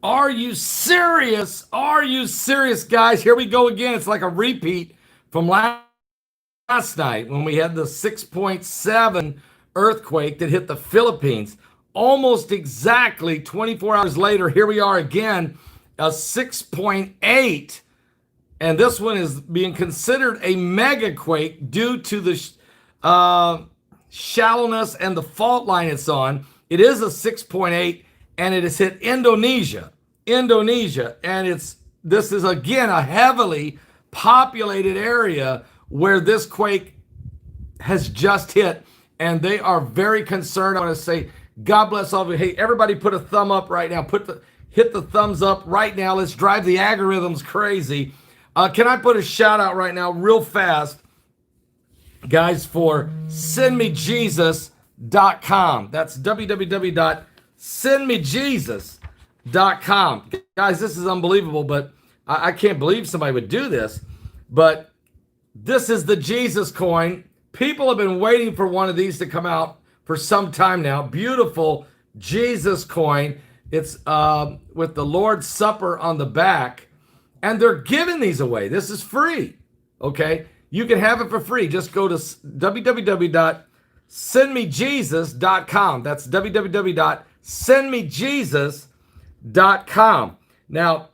Are you serious? Are you serious, guys? Here we go again. It's like a repeat from last night when we had the 6.7 earthquake that hit the Philippines. Almost exactly 24 hours later, here we are again, a 6.8. And this one is being considered a megaquake due to the shallowness and the fault line it's on. It is a 6.8, and it has hit Indonesia, and this is again a heavily populated area where this quake has just hit, and they are very concerned. I want to say, God bless all of you. Hey, everybody, put a thumb up right now. Hit the thumbs up right now. Let's drive the algorithms crazy. Can I put a shout out right now, real fast, guys, for sendmejesus.com. That's www.sendmejesus.com. Guys, this is unbelievable, but I can't believe somebody would do this. But this is the Jesus coin. People have been waiting for one of these to come out for some time now. Beautiful Jesus coin. It's with the Lord's Supper on the back. And they're giving these away. This is free, okay? You can have it for free. Just go to www.sendmejesus.com. That's www.sendmejesus.com. Now,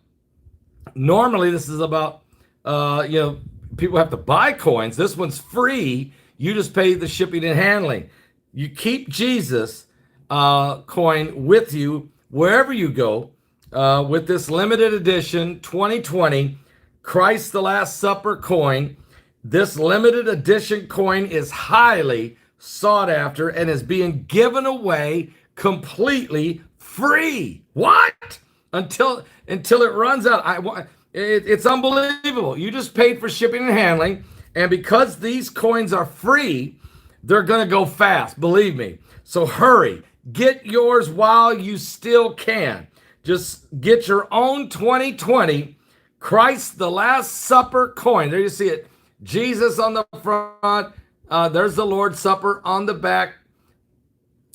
normally this is about, people have to buy coins. This one's free. You just pay the shipping and handling. You keep Jesus coin with you wherever you go. With this limited edition 2020 Christ the Last Supper coin. This limited edition coin is highly sought after and is being given away completely free. What? Until it runs out. It's unbelievable. You just paid for shipping and handling, and because these coins are free, they're going to go fast, believe me. So hurry. Get yours while you still can. Just get your own 2020 Christ the Last Supper coin. There you see it. Jesus on the front. There's the Lord's Supper on the back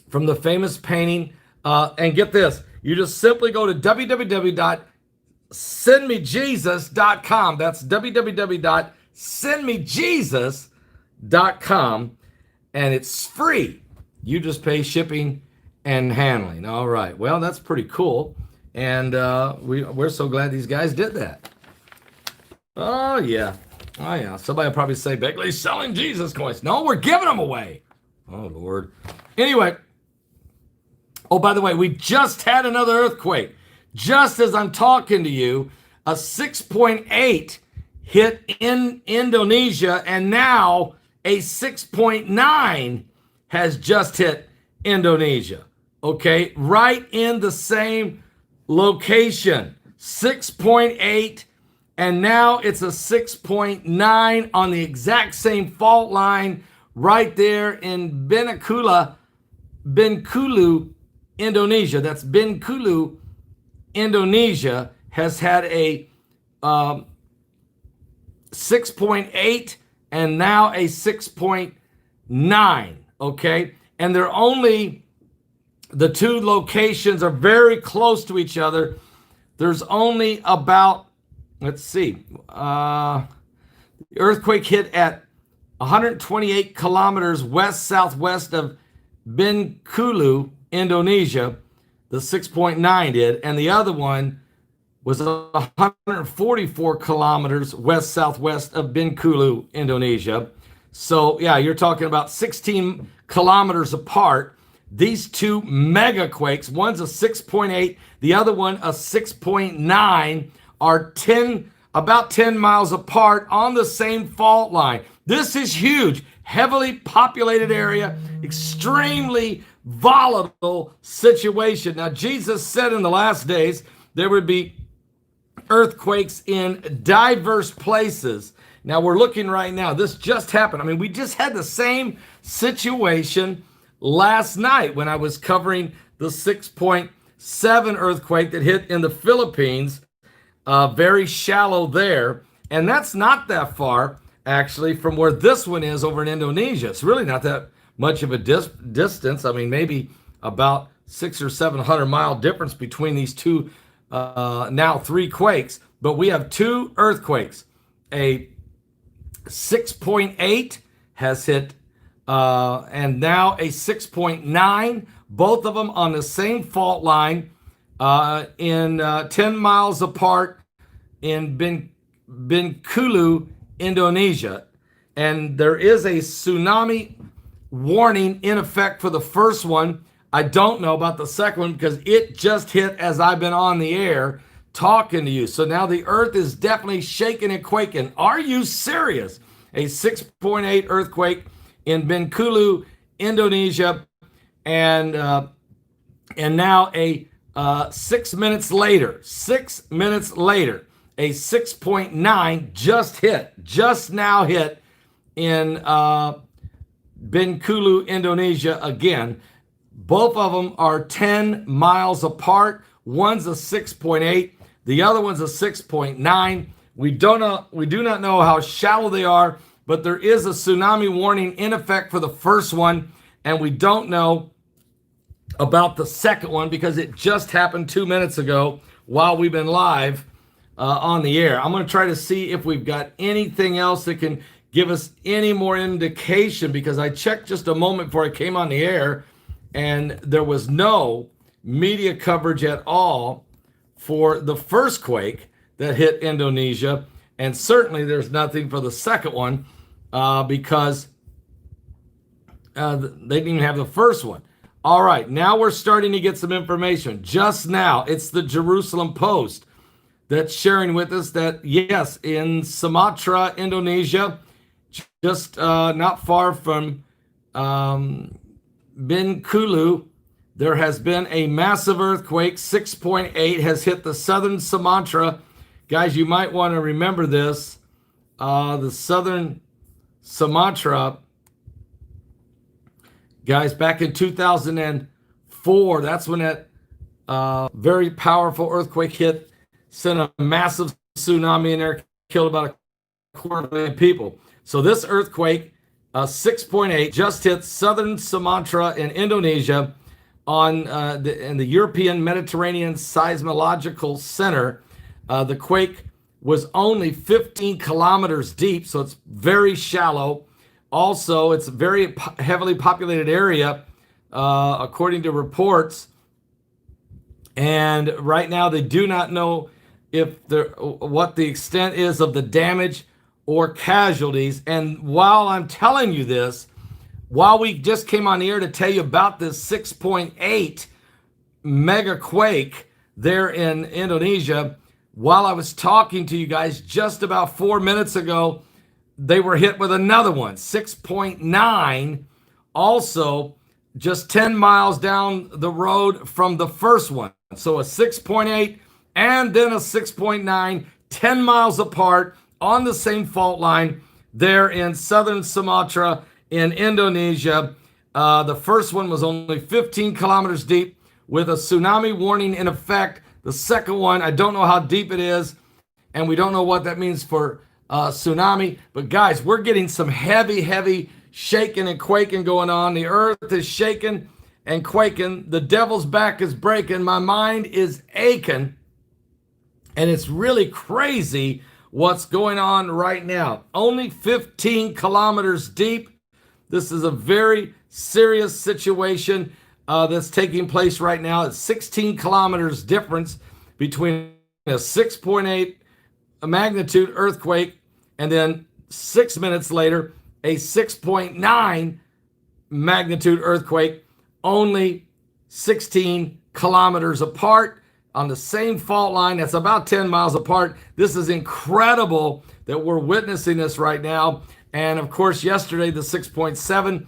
from the famous painting. And get this. You just simply go to www.sendmejesus.com. That's www.sendmejesus.com. And it's free. You just pay shipping and handling. All right. Well, that's pretty cool. And we're so glad these guys did that. Oh, yeah. Oh, yeah. Somebody will probably say, Begley's selling Jesus coins. No, we're giving them away. Oh, Lord. Anyway. Oh, by the way, we just had another earthquake. Just as I'm talking to you, a 6.8 hit in Indonesia, and now a 6.9 has just hit Indonesia. Okay? Right in the same location, 6.8, and now it's a 6.9 on the exact same fault line right there in Bengkulu, Indonesia. That's Bengkulu, Indonesia, has had a 6.8 and now a 6.9, okay? And they're only... The two locations are very close to each other. There's only about, let's see, the earthquake hit at 128 kilometers west-southwest of Bengkulu, Indonesia. The 6.9 did. And the other one was 144 kilometers west-southwest of Bengkulu, Indonesia. So, yeah, you're talking about 16 kilometers apart. These two megaquakes, one's a 6.8, the other one a 6.9, are about 10 miles apart on the same fault line. This is huge, heavily populated area, extremely volatile situation. Now, Jesus said in the last days there would be earthquakes in diverse places. Now, we're looking right now. This just happened. I mean, we just had the same situation last night when I was covering the 6.7 earthquake that hit in the Philippines, very shallow there. And that's not that far, actually, from where this one is over in Indonesia. It's really not that much of a distance. I mean, maybe about 600 or 700 mile difference between these two now 3 quakes, but we have 2 earthquakes. A 6.8 has hit, and now a 6.9, both of them on the same fault line, in 10 miles apart in Bengkulu, Indonesia. And there is a tsunami warning in effect for the first one. I don't know about the second one because it just hit as I've been on the air talking to you. So now the earth is definitely shaking and quaking. Are you serious? A 6.8 earthquake in Bengkulu, Indonesia, and now a 6 minutes later, a 6.9 just now hit in Bengkulu, Indonesia again. Both of them are 10 miles apart. One's a 6.8, the other one's a 6.9. We do not know how shallow they are, but there is a tsunami warning in effect for the first one, and we don't know about the second one because it just happened 2 minutes ago while we've been live on the air. I'm going to try to see if we've got anything else that can give us any more indication, because I checked just a moment before I came on the air and there was no media coverage at all for the first quake that hit Indonesia, and certainly there's nothing for the second one because they didn't even have the first one. All right, now we're starting to get some information. Just now, it's the Jerusalem Post that's sharing with us that, yes, in Sumatra, Indonesia, just not far from Bengkulu, there has been a massive earthquake. 6.8 has hit the southern Sumatra. Guys, you might want to remember this. The southern Sumatra, guys, back in 2004, that's when that very powerful earthquake hit, sent a massive tsunami in there, killed about 250,000 people. So this earthquake, 6.8, just hit southern Sumatra in Indonesia in the European Mediterranean Seismological Center. The quake was only 15 kilometers deep, so it's very shallow. Also, it's a very heavily populated area, according to reports. And right now, they do not know what the extent is of the damage or casualties. And while I'm telling you this, while we just came on the air to tell you about this 6.8 Megaquake there in Indonesia, while I was talking to you guys just about 4 minutes ago, they were hit with another one, 6.9, also just 10 miles down the road from the first one. So a 6.8 and then a 6.9, 10 miles apart on the same fault line there in southern Sumatra in Indonesia. The first one was only 15 kilometers deep with a tsunami warning in effect. The second one, I don't know how deep it is, and we don't know what that means for tsunami. But guys, we're getting some heavy shaking and quaking going on. The earth is shaking and quaking. The devil's back is breaking. My mind is aching. And it's really crazy what's going on right now. Only 15 kilometers deep. This is a very serious situation that's taking place right now. It's 16 kilometers difference between a 6.8 magnitude earthquake and then 6 minutes later, a 6.9 magnitude earthquake, only 16 kilometers apart on the same fault line. That's about 10 miles apart. This is incredible that we're witnessing this right now. And of course, yesterday, the 6.7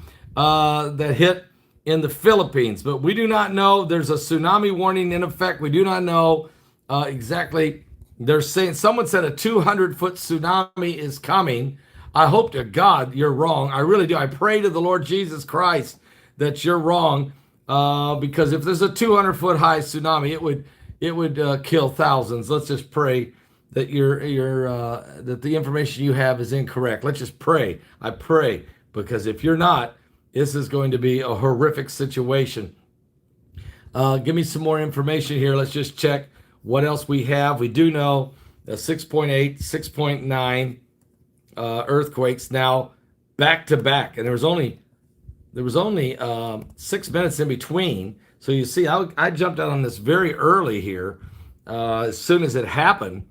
that hit in the Philippines. But we do not know. There's a tsunami warning in effect. We do not know exactly. They're saying, someone said a 200-foot tsunami is coming. I hope to God you're wrong. I really do. I pray to the Lord Jesus Christ that you're wrong, because if there's a 200-foot high tsunami, it would kill thousands. Let's just pray that that the information you have is incorrect. Let's just pray. I pray, because if you're not, this is going to be a horrific situation. Give me some more information here. Let's just check what else we have. We do know the 6.8, 6.9 earthquakes now back to back, and there was only 6 minutes in between. So you see, I jumped out on this very early here, as soon as it happened,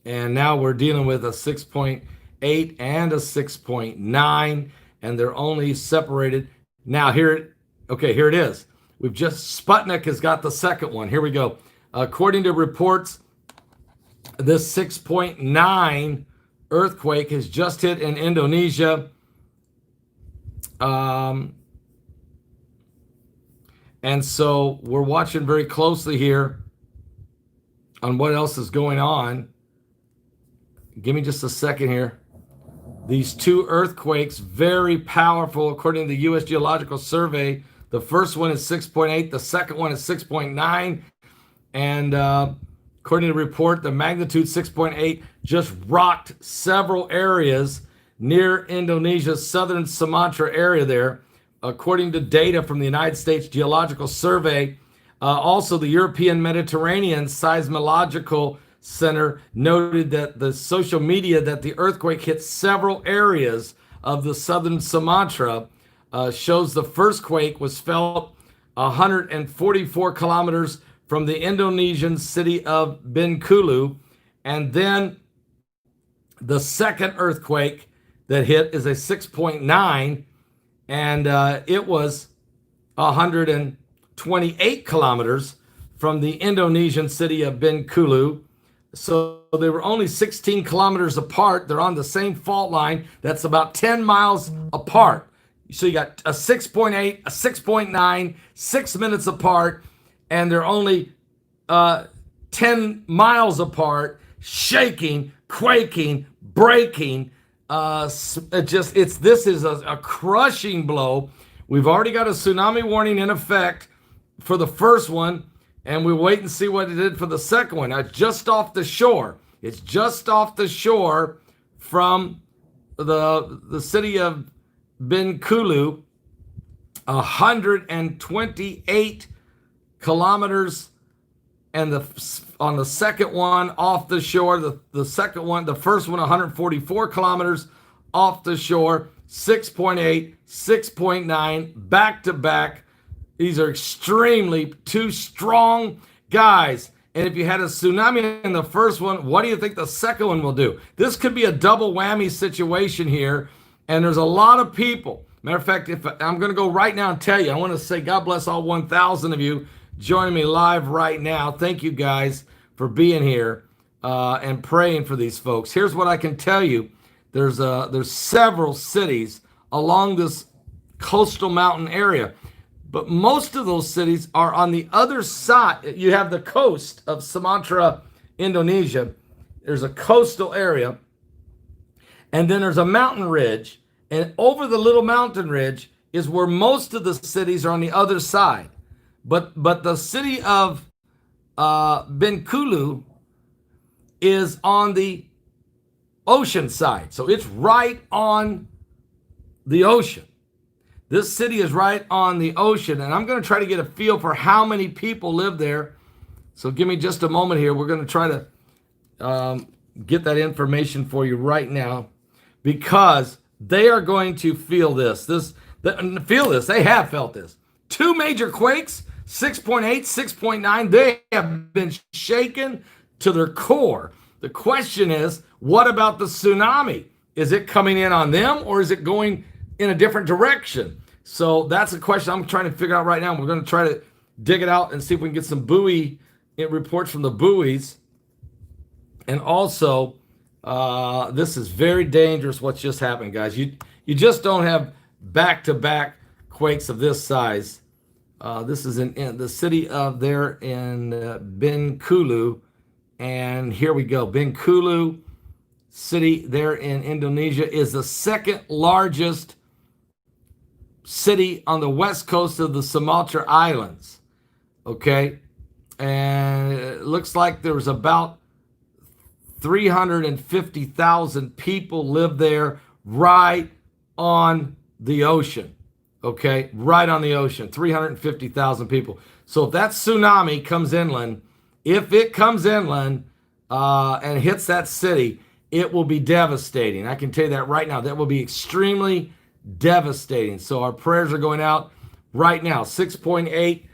and now we're dealing with a 6.8 and a 6.9, and they're only separated. Now here it is. Sputnik has got the second one. Here we go. According to reports, this 6.9 earthquake has just hit in Indonesia. And so we're watching very closely here on what else is going on. Give me just a second here. These two earthquakes, very powerful, according to the U.S. Geological Survey. The first one is 6.8. The second one is 6.9. And according to the report, the magnitude 6.8 just rocked several areas near Indonesia's southern Sumatra area there. According to data from the United States Geological Survey, also the European Mediterranean Seismological Center noted that the social media that the earthquake hit several areas of the southern Sumatra, shows the first quake was felt 144 kilometers from the Indonesian city of Bengkulu, and then the second earthquake that hit is a 6.9, and it was 128 kilometers from the Indonesian city of Bengkulu. So they were only 16 kilometers apart. They're on the same fault line. That's about 10 miles apart. So you got a 6.8, a 6.9, 6 minutes apart, and they're only 10 miles apart, shaking, quaking, breaking. This is a crushing blow. We've already got a tsunami warning in effect for the first one, and we wait and see what it did for the second one. Now, it's just off the shore. It's just off the shore from the city of Bengkulu, 128 kilometers, and on the second one off the shore, the first one 144 kilometers off the shore, 6.8, 6.9, back to back. These are extremely two strong guys. And if you had a tsunami in the first one, what do you think the second one will do? This could be a double whammy situation here. And there's a lot of people. Matter of fact, if I'm going to go right now and tell you, I want to say God bless all 1,000 of you joining me live right now. Thank you guys for being here and praying for these folks. Here's what I can tell you. There's several cities along this coastal mountain area, but most of those cities are on the other side. You have the coast of Sumatra, Indonesia. There's a coastal area, and then there's a mountain ridge, and over the little mountain ridge is where most of the cities are on the other side. But the city of Bengkulu is on the ocean side. So it's right on the ocean. This city is right on the ocean, and I'm going to try to get a feel for how many people live there. So give me just a moment here. We're going to try to get that information for you right now, because they are going to feel this. They have felt this. Two major quakes, 6.8, 6.9. They have been shaken to their core. The question is, what about the tsunami? Is it coming in on them, or is it going in a different direction? So that's a question I'm trying to figure out right now. We're going to try to dig it out and see if we can get some buoy reports from the buoys. And also, this is very dangerous what's just happened, guys. You just don't have back-to-back quakes of this size. This is in the city of there in Bengkulu. And here we go. Bengkulu city there in Indonesia is the second largest city on the west coast of the Sumatra Islands. Okay. And it looks like there was about 350,000 people live there right on the ocean. Okay. Right on the ocean. 350,000 people. So if that tsunami comes inland if it comes inland and hits that city, it will be devastating. I can tell you that right now. That will be extremely devastating. So our prayers are going out right now. 6.8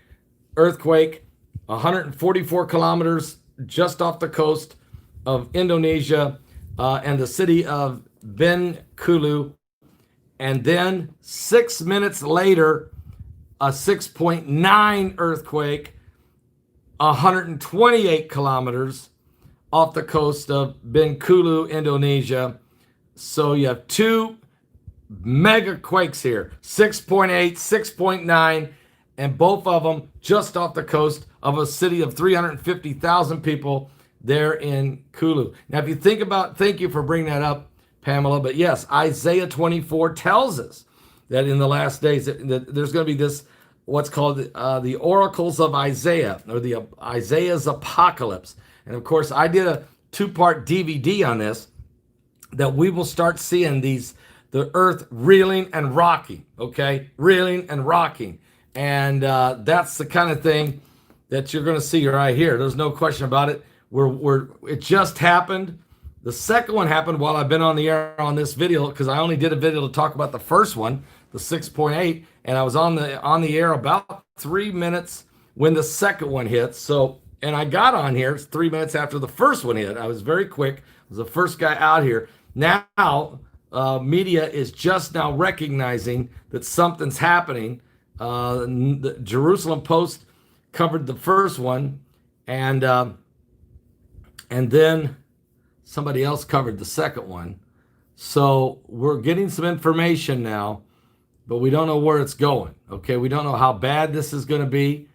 earthquake, 144 kilometers just off the coast of Indonesia and the city of Bengkulu. And then 6 minutes later, a 6.9 earthquake, 128 kilometers off the coast of Bengkulu, Indonesia. So you have two mega quakes here, 6.8, 6.9, and both of them just off the coast of a city of 350,000 people there in Kulu. Now, if you think about, thank you for bringing that up, Pamela, but yes, Isaiah 24 tells us that in the last days that there's going to be this, what's called the oracles of Isaiah, or the Isaiah's apocalypse. And of course, I did a 2-part DVD on this, that we will start seeing the earth reeling and rocking, okay? Reeling and rocking. And that's the kind of thing that you're going to see right here. There's no question about it. It just happened. The second one happened while I've been on the air on this video, because I only did a video to talk about the first one, the 6.8, and I was on the air about 3 minutes when the second one hit. So, and I got on here 3 minutes after the first one hit. I was very quick. I was the first guy out here. Now, media is just now recognizing that something's happening. The Jerusalem Post covered the first one, and then somebody else covered the second one. So we're getting some information now, but we don't know where it's going. Okay, we don't know how bad this is going to be.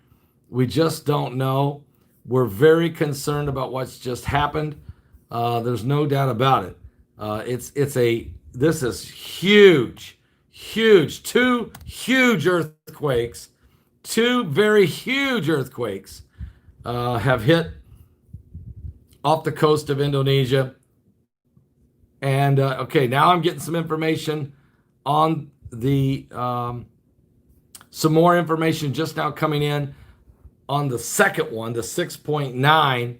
We just don't know. We're very concerned about what's just happened. There's no doubt about it. This is huge, huge. Two huge earthquakes, two very huge earthquakes have hit off the coast of Indonesia. And okay, now I'm getting some information on the some more information just now coming in on the second one, the 6.9.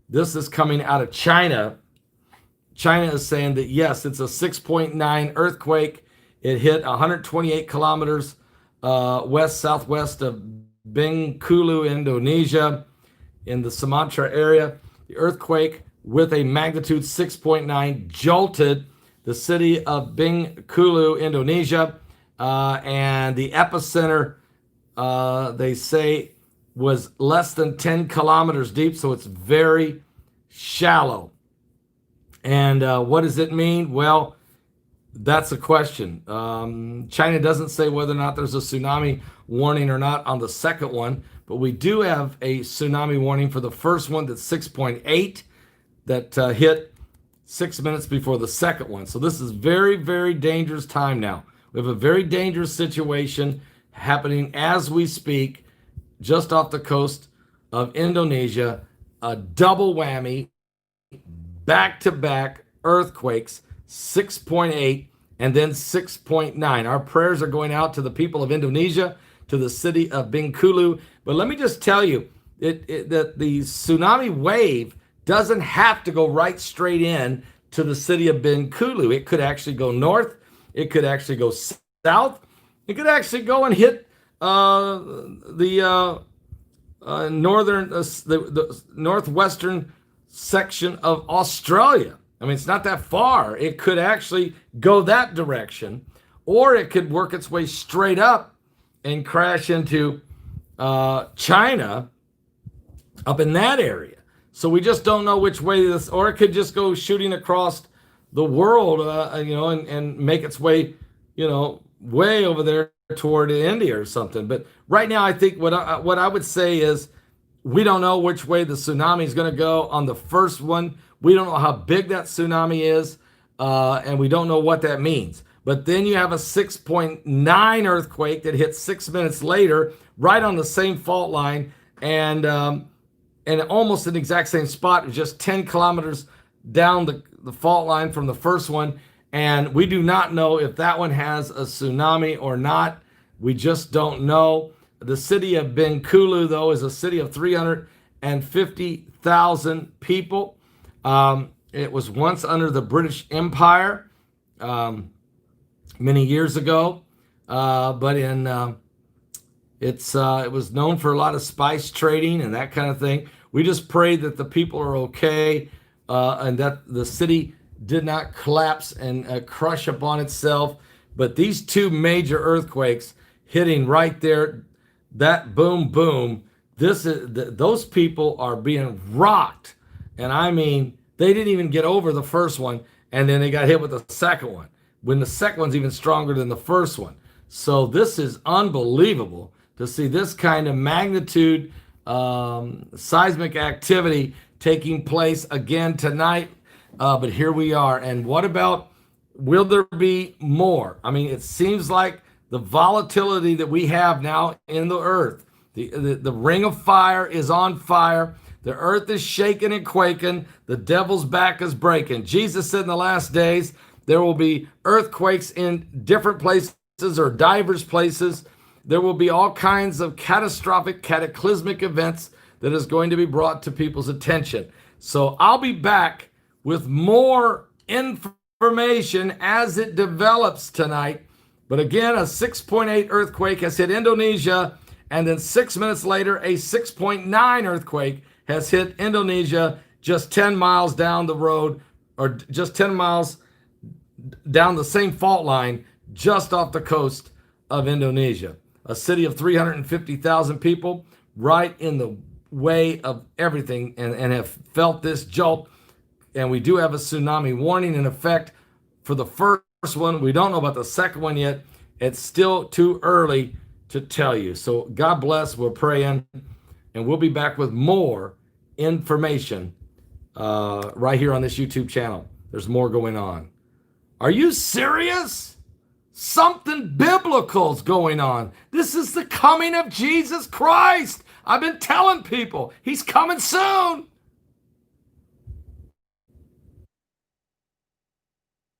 This is coming out of China. China is saying that yes, it's a 6.9 earthquake. It hit 128 kilometers west-southwest of Bengkulu, Indonesia, in the Sumatra area. The earthquake, with a magnitude 6.9, jolted the city of Bengkulu, Indonesia, and the epicenter, they say, was less than 10 kilometers deep, so it's very shallow. And what does it mean? Well, that's a question. China doesn't say whether or not there's a tsunami warning or not on the second one, but we do have a tsunami warning for the first one, that's 6.8, that hit 6 minutes before the second one. So this is very, very dangerous time now. We have a very dangerous situation happening as we speak, just off the coast of Indonesia. A double whammy, back-to-back earthquakes, 6.8 and then 6.9. Our prayers are going out to the people of Indonesia, to the city of Bengkulu. But let me just tell you that the tsunami wave doesn't have to go right straight in to the city of Bengkulu. It could actually go north. It could actually go south. It could actually go and hit the northwestern section of Australia. I mean, it's not that far. It could actually go that direction, or it could work its way straight up and crash into China up in that area. So we just don't know which way this, or it could just go shooting across the world, and make its way, way over there toward India or something. But right now, I think what I would say is, we don't know which way the tsunami is going to go on the first one. We don't know how big that tsunami is, and we don't know what that means. But then you have a 6.9 earthquake that hit 6 minutes later, right on the same fault line, and almost in the exact same spot, just 10 kilometers down the fault line from the first one. And we do not know if that one has a tsunami or not. We just don't know. The city of Bengkulu, though, is a city of 250,000 people. It was once under the British Empire many years ago, but it was known for a lot of spice trading and that kind of thing. We just pray that the people are okay, and that the city did not collapse and crush upon itself. But these two major earthquakes hitting right there, that boom, boom, those people are being rocked. And I mean, they didn't even get over the first one, and then they got hit with the second one, when the second one's even stronger than the first one. So this is unbelievable to see this kind of magnitude seismic activity taking place again tonight. But here we are. And what about, will there be more? I mean, it seems like the volatility that we have now in the earth, the ring of fire is on fire. The earth is shaking and quaking. The devil's back is breaking. Jesus said in the last days, there will be earthquakes in different places or divers places. There will be all kinds of catastrophic, cataclysmic events that is going to be brought to people's attention. So I'll be back with more information as it develops tonight. But again, a 6.8 earthquake has hit Indonesia, and then 6 minutes later, a 6.9 earthquake has hit Indonesia just 10 miles down the road, or just 10 miles down the same fault line, just off the coast of Indonesia. A city of 350,000 people, right in the way of everything, and have felt this jolt. And we do have a tsunami warning in effect for the first one. We don't know about the second one yet. It's still too early to tell you. So God bless. We're praying, and we'll be back with more information right here on this YouTube channel. There's more going on. Are you serious? Something biblical's going on. This is the coming of Jesus Christ. I've been telling people he's coming soon.